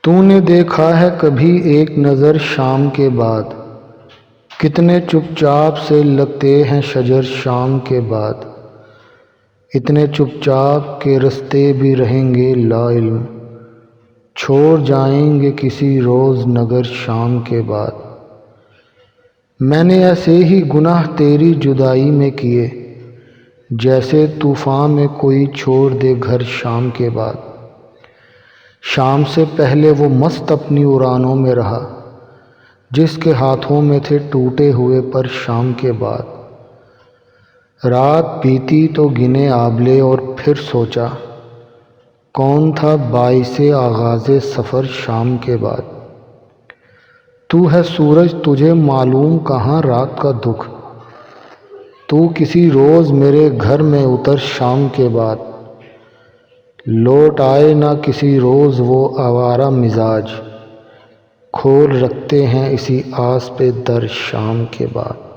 تو نے دیکھا ہے کبھی ایک نظر شام کے بعد، کتنے چپ چاپ سے لگتے ہیں شجر شام کے بعد، اتنے چپ چاپ کے رستے بھی رہیں گے لا علم، چھوڑ جائیں گے کسی روز نگر شام کے بعد۔ میں نے ایسے ہی گناہ تیری جدائی میں کیے، جیسے طوفان میں کوئی چھوڑ دے گھر شام کے بعد۔ شام سے پہلے وہ مست اپنی اڑانوں میں رہا، جس کے ہاتھوں میں تھے ٹوٹے ہوئے پر شام کے بعد۔ رات بیتی تو گنے آبلے اور پھر سوچا، کون تھا باعث آغاز سفر شام کے بعد۔ تو ہے سورج تجھے معلوم کہاں رات کا دکھ، تو کسی روز میرے گھر میں اتر شام کے بعد۔ لوٹ آئے نہ کسی روز وہ آوارہ مزاج، کھول رکھتے ہیں اسی آس پہ در شام کے بعد۔